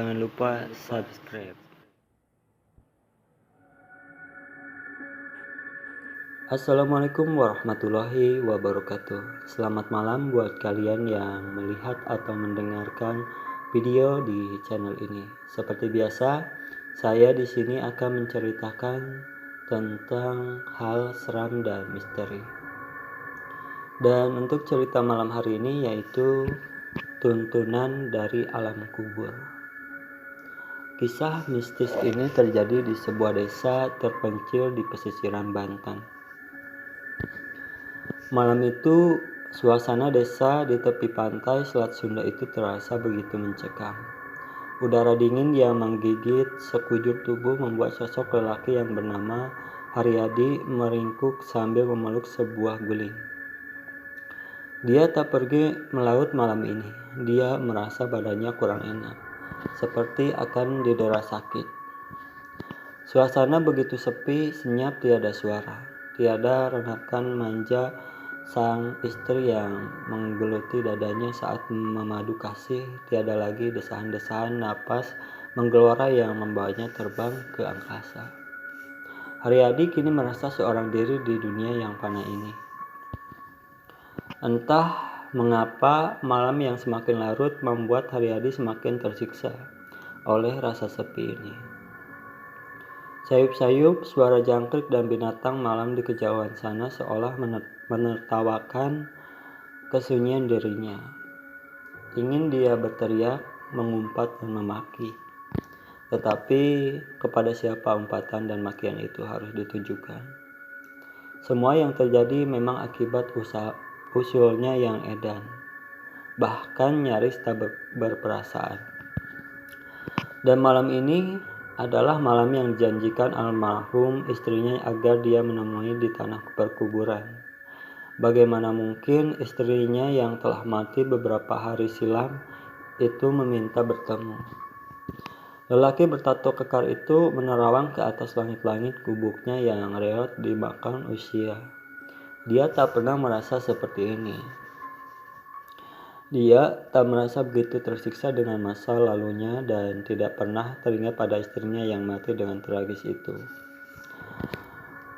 Jangan lupa subscribe. Assalamualaikum warahmatullahi wabarakatuh. Selamat malam buat kalian yang melihat atau mendengarkan video di channel ini. Seperti biasa, saya di sini akan menceritakan tentang hal seram dan misteri. Dan untuk cerita malam hari ini yaitu tuntunan dari alam kubur. Kisah mistis ini terjadi di sebuah desa terpencil di pesisiran Banten. Malam itu, suasana desa di tepi pantai Selat Sunda itu terasa begitu mencekam. Udara dingin yang menggigit sekujur tubuh membuat sosok lelaki yang bernama Haryadi meringkuk sambil memeluk sebuah guling. Dia tak pergi melaut malam ini. Dia merasa badannya kurang enak, seperti akan didera sakit. Suasana begitu sepi, senyap, tiada suara. Tiada renakan manja sang istri yang menggeluti dadanya saat memadu kasih. Tiada lagi desahan-desahan napas menggelora yang membawanya terbang ke angkasa. Haryadi kini merasa seorang diri di dunia yang fana ini. Entah mengapa malam yang semakin larut membuat Haryadi semakin tersiksa oleh rasa sepi ini. Sayup-sayup, suara jangkrik dan binatang malam di kejauhan sana seolah menertawakan kesunyian dirinya. Ingin dia berteriak, mengumpat dan memaki. Tetapi kepada siapa umpatan dan makian itu harus ditujukan? Semua yang terjadi memang akibat usulnya yang edan, bahkan nyaris tak berperasaan. Dan malam ini adalah malam yang dijanjikan almarhum istrinya agar dia menemui di tanah perkuburan. Bagaimana mungkin istrinya yang telah mati beberapa hari silam itu meminta bertemu? Lelaki bertato kekar itu menerawang ke atas langit-langit gubuknya yang reot dimakan usia. Dia tak pernah merasa seperti ini. Dia tak merasa begitu tersiksa dengan masa lalunya dan tidak pernah teringat pada istrinya yang mati dengan tragis itu.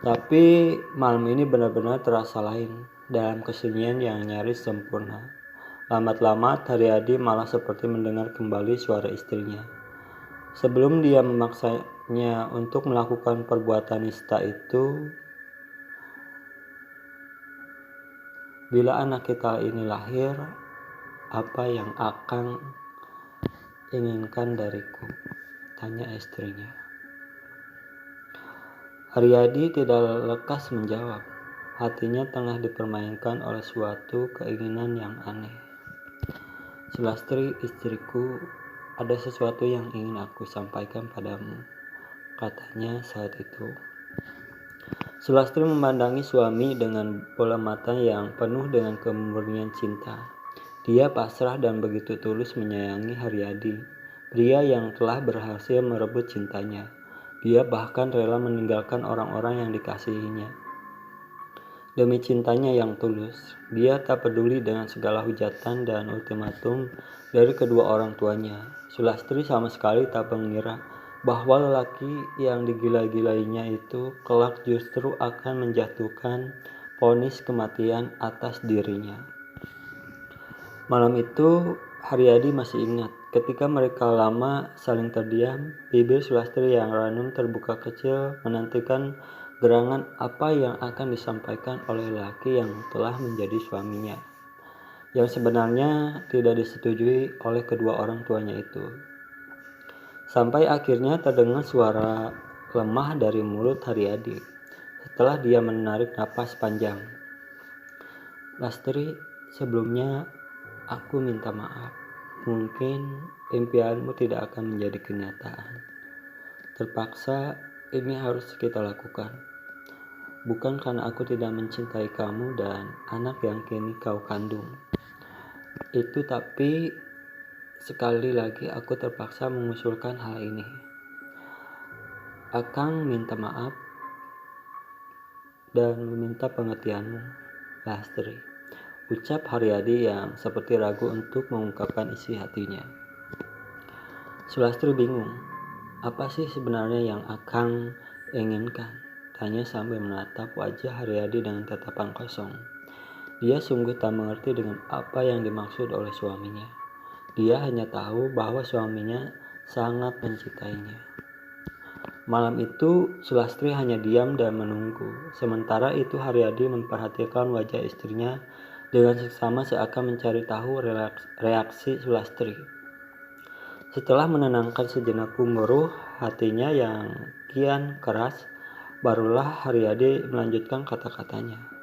Tapi malam ini benar-benar terasa lain dalam kesunyian yang nyaris sempurna. Lambat-lambat Haryadi malah seperti mendengar kembali suara istrinya. Sebelum dia memaksanya untuk melakukan perbuatan nista itu, bila anak kita ini lahir, apa yang akan inginkan dariku? Tanya istrinya. Haryadi tidak lekas menjawab. Hatinya tengah dipermainkan oleh suatu keinginan yang aneh. Sulastri, istriku, ada sesuatu yang ingin aku sampaikan padamu, katanya saat itu. Sulastri memandangi suami dengan bola mata yang penuh dengan kemurnian cinta. Dia pasrah dan begitu tulus menyayangi Haryadi, pria yang telah berhasil merebut cintanya. Dia bahkan rela meninggalkan orang-orang yang dikasihinya. Demi cintanya yang tulus, dia tak peduli dengan segala hujatan dan ultimatum dari kedua orang tuanya. Sulastri sama sekali tak mengira bahwa lelaki yang digila-gilainya itu kelak justru akan menjatuhkan vonis kematian atas dirinya. Malam itu Haryadi masih ingat ketika mereka lama saling terdiam, bibir Sulastri yang ranum terbuka kecil menantikan gerangan apa yang akan disampaikan oleh lelaki yang telah menjadi suaminya, yang sebenarnya tidak disetujui oleh kedua orang tuanya itu. Sampai akhirnya terdengar suara lemah dari mulut Haryadi setelah dia menarik napas panjang. Lastri, sebelumnya aku minta maaf. Mungkin impianmu tidak akan menjadi kenyataan. Terpaksa ini harus kita lakukan. Bukan karena aku tidak mencintai kamu dan anak yang kini kau kandung. Itu tapi sekali lagi aku terpaksa mengusulkan hal ini. Akang minta maaf dan meminta pengertianmu, Lastri, ucap Haryadi yang seperti ragu untuk mengungkapkan isi hatinya. Sulastri bingung. Apa sih sebenarnya yang Akang inginkan? Tanya sambil menatap wajah Haryadi dengan tatapan kosong. Dia sungguh tak mengerti dengan apa yang dimaksud oleh suaminya. Dia hanya tahu bahwa suaminya sangat mencintainya. Malam itu Sulastri hanya diam dan menunggu. Sementara itu Haryadi memperhatikan wajah istrinya dengan seksama seakan mencari tahu reaksi Sulastri. Setelah menenangkan sejenak gemuruh hatinya yang kian keras, barulah Haryadi melanjutkan kata-katanya.